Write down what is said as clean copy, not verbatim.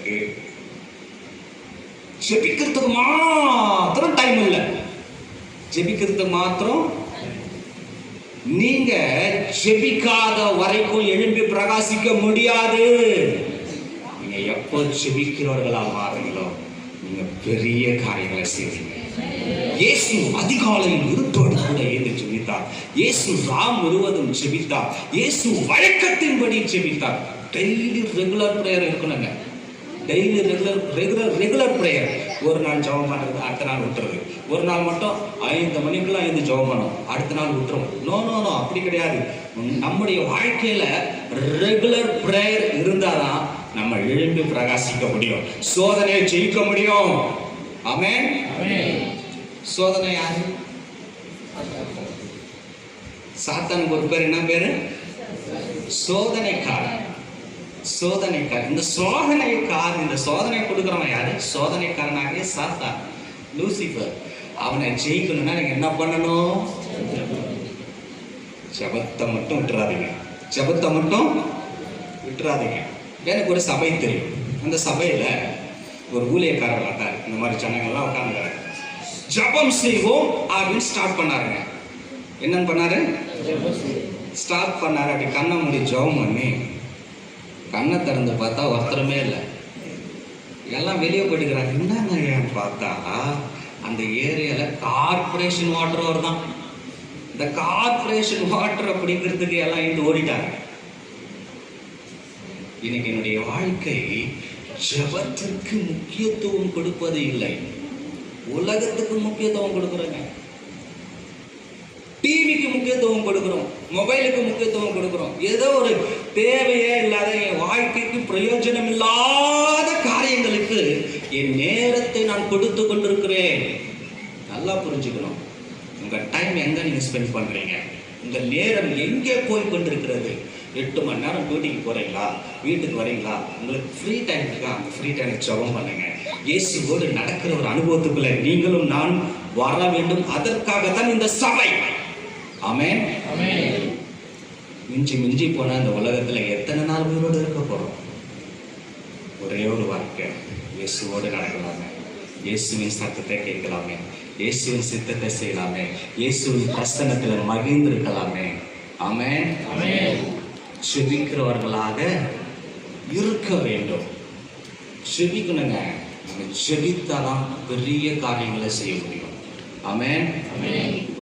இருக்கு. ஜெபிக்கிறதுக்கு மாத்திரம் டைம் இல்லை. ஜெபிக்கிறதுக்கு மாத்திரம் நீங்க ஜெபிக்காத வரைக்கும் எழும்பி பிரகாசிக்க முடியாது. நீங்க எப்போ ஜெபிக்கிறவர்களா மாறுங்களோ நீங்க பெரிய காரியங்களை செய்வீங்க. இயேசு அதிகாலையில் இருட்டோடு கூட எழுந்து ஜெபித்தார். இயேசு ராம் முழுவதும் ஜெபித்தார். இயேசு வழக்கத்தின்படி ஜெபித்தார். டெய்லி ரெகுலர் பிரேயர் இருக்கணுங்க. Daily regular prayer. ஒரு நாள் ஜெபம் பண்றது, அடுத்த நாள் விட்டுறது. ஒரு நாள் மட்டும் 5 மணிக்கெல்லாம் எழுந்து ஜெபம் பண்ணணும், அடுத்த நாள் விட்டுரும். நோ நோ நோ, அப்படி கிடையாது. நம்முடைய வாழ்க்கையில ரெகுலர் பிரேயர் இருந்தாதான் நம்ம எழுந்து பிரகாசிக்க முடியும், சோதனையை ஜெயிக்க முடியும். ஆமென். சோதனை யாரு? சாத்தானுக்கு ஒரு பேர். என்ன பேரு? சோதனைக்காரன். சோதனைக்காரன். இந்த சோதனை கொடுக்கிறவன் யாரு? சோதனைக்காரனாகிய சாத்தான், லூசிபர். அவனை ஜெயிக்கணும்னா நீங்க என்ன பண்ணணும்? ஜெபத்தை மட்டும் விட்டுறாதீங்க. ஜெபத்தை மட்டும் விட்டுறாதீங்க. எனக்கு ஒரு சபை தெரியும். அந்த சபையில ஒரு ஊழியக்காரர் வந்தார். இந்த மாதிரி ஜனங்கள்லாம் உட்கார்ந்து ஜெபம் செய்வோம் அப்படின்னு ஸ்டார்ட் பண்ணாருங்க. என்னன்னு பண்ணாரு? ஸ்டார்ட் பண்ணாரு. அப்படி கண்ணை மூடி ஜெபம் பண்ணி கண்ணை திறந்து பார்த்தா ஒருத்தருமே இல்லை, எல்லாம் வெளியே போட்டுக்கிறாங்க. என்னங்க பார்த்தா அந்த ஏரியால கார்பரேஷன் வாட்டர் வருதான். இந்த கார்பரேஷன் வாட்டர் அப்படிங்கிறதுக்கு எல்லாம் இருந்து ஓடிட்டாங்க. இன்னைக்கு என்னுடைய வாழ்க்கை ஜெபத்திற்கு முக்கியத்துவம் கொடுப்பது இல்லை, உலகத்துக்கு முக்கியத்துவம் கொடுக்குறோங்க. டிவிக்கு முக்கியத்துவம் கொடுக்குறோம், மொபைலுக்கு முக்கியத்துவம் கொடுக்குறோம். ஏதோ ஒரு தேவையே இல்லாத, என் வாழ்க்கைக்கு பிரயோஜனம் இல்லாத காரியங்களுக்கு என் நேரத்தை நான் கொடுத்து கொண்டிருக்கிறேன். நல்லா புரிஞ்சுக்கணும். உங்க டைம் எங்க நீங்க ஸ்பெண்ட் பண்றீங்க? உங்க நேரம் எங்கே போய் கொண்டிருக்கிறது? 8 மணி நேரம் டியூட்டிக்கு போறீங்களா? வீட்டுக்கு வரீங்களா? உங்களுக்கு ஃப்ரீ டைம் இருக்கா? அந்த ஃப்ரீ டைம் ஜெபம் பண்ணுங்க. இயேசுவோடு நடக்கிற ஒரு அனுபவத்துக்குள்ள நீங்களும் நான் வர வேண்டும். அதற்காகத்தான் இந்த சபை. ஆமென். மிஞ்சி போன இந்த உலகத்துல எத்தனை நாள் உயிரோடு இருக்க போறோம்? ஒரே ஒரு வாழ்க்கை. இயேசுவோடு நடக்கலாமே, இயேசுவின் சத்தத்தை கேட்கலாமே, இயேசுவின் சித்தத்தை செய்யலாமே, இயேசுவின் பிரசன்னத்தில் மகிழ்ந்திருக்கலாமே. ஆமென். செபிக்கிறவர்களாக இருக்க வேண்டும். செபிக்கணுங்க. செபித்தாதான் பெரிய காரியங்களை செய்ய முடியும். ஆமென்.